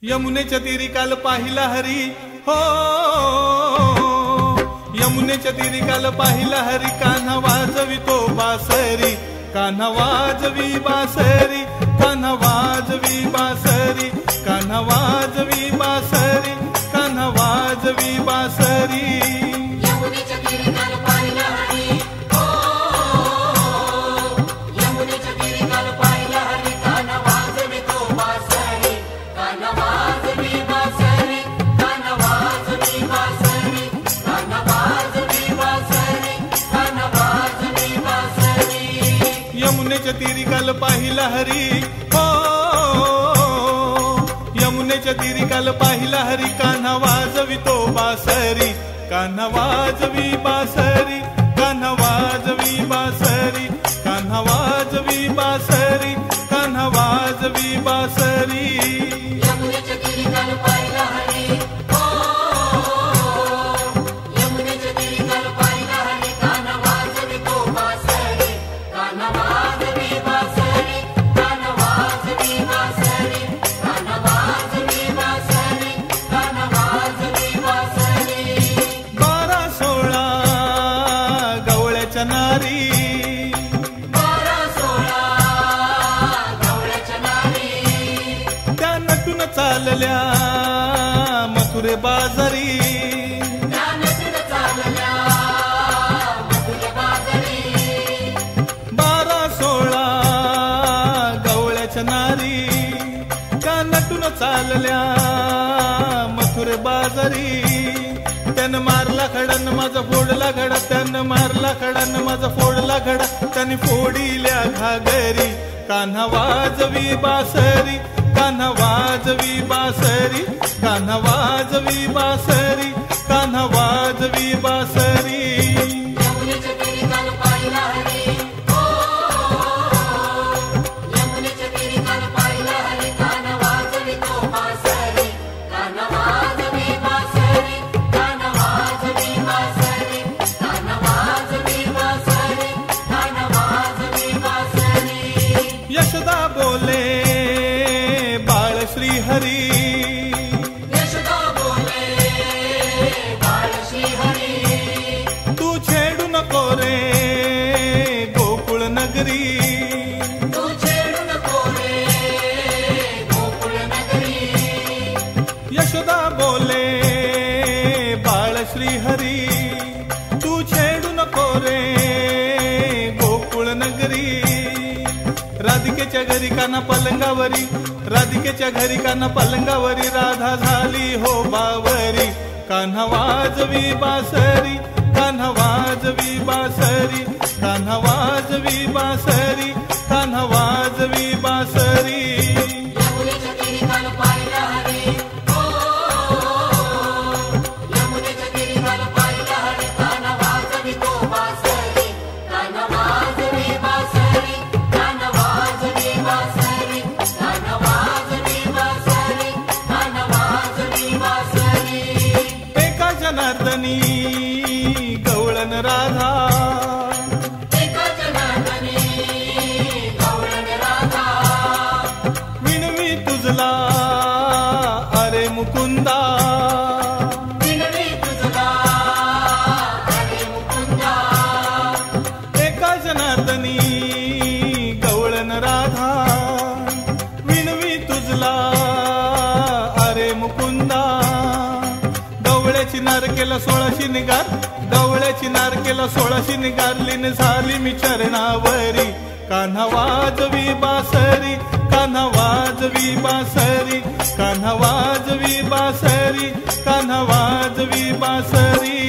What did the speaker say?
यमुनेच्या तीरी काल पाहिला हरी हो, यमुनेच्या तीरी काल पाहिला हरी, कान्हा वाजवितो बासरी, कान्हा वाजवी बासरी, कान्हा वाजवी बासरी, कान्हा वाजवी बासरी, कान्हा वाजवी बासरी। यमुनेच्या तीरी काल पाहिला हरी हो, यमुनेच्या तीरी काल पाहिला हरी, कान्हा वाजवितो बासरी, कान्हा वाजवी बासरी, कान्हा वाजवी बासरी, कान्हा वाजवी बासरी, कान्हा वाजवी बासरी। यमुनेच्या तीरी काल पाहिला हरी हो, यमुनेच्या तीरी काल पाहिला हरी, कान्हा वाजवितो बासरी, कान्हा वाजवी बासरी, कान्हा वाजवी बासरी, कान्हा वाजवी बासरी, कान्हा वाजवी बासरी। यमुनेच्या तीरी काल पाहिला हरी हो, यमुनेच्या तीरी काल पाहिला हरी, कान्हा वाजवितो बासरी, कान्हा वाजवी बासरी, कान्हा वाजवी बासरी, कान्हा वाजवी बासरी, कान्हा वाजवी बासरी। 12-16 गवळ्याच्या नारी, 12-16 गवळ्याच्या नारी, त्या नटून चालल्या मथुरे बाजारी, त्या नटून चालल्या मथुरे बाजारी। 12-16 गवळ्याच्या नारी, त्या नटून चालल्या मथुरे बाजारी, त्यानं मारला खडानं माझा फोडला घडा, त्यानं मारला खडानं माझा फोडला घडा, त्याने फोडिल्या घागरी, कान्हा वाजवी बासरी, कान्हा वाजवी बासरी, कान्हा वाजवी बासरी, कान्हा वाजवी बासरी। यमुनेच्या तीरी काल पाहिला हरी हो, यमुनेच्या तीरी काल पाहिला हरी, कान्हा वाजवितो बासरी, कान्हा वाजवी बासरी, कान्हा वाजवी बासरी, कान्हा वाजवी बासरी, कान्हा वाजवी बासरी। यशोदा बोले बाळ श्रीहरी, यशोदा बोले बाळ श्रीहरी, तू छेडू नको रे गोकुळ नगरी, तू छेडू नको रे गोकुळ नगरी। यशोदा बोले बाळ श्रीहरी, तू छेडू नको रे गोकुळ नगरी। राधिकेच्या घरी कान्हा पलंगावरी, राधिकेच्या घरी कान्हा पलंगावरी, राधा झाली हो बावरी, कान्हा वाजवी बासरी, कान्हा वाजवी बासरी, कान्हा वाजवी बासरी, कान्हा वाजवी बासरी। यमुनेच्या तीरी काल पाहिला हरी हो, यमुनेच्या तीरी काल पाहिला हरी, कान्हा वाजवितो बासरी, कान्हा वाजवी बासरी, कान्हा वाजवी बासरी, कान्हा वाजवी बासरी, कान्हा वाजवी बासरी। एका जनार्दनी गवळण राधा, एका जनार्दनी गवळण राधा, विणवी तुझला अरे मुकुंदा, विणवी तुझला हरे मुकुंदा। एका जनार्दनी गवळण राधा, विणवी तुझला अरे मुकुंदा। गवळ्याची नार केला 16 शिनगार, गवळ्याची नार केला 16 शिनगार, लीन झाली मी चरणावरी, कान्हा वाजवी बासरी, कान्हा वाजवी बासरी, कान्हा वाजवी बासरी, कान्हा वाजवी बासरी।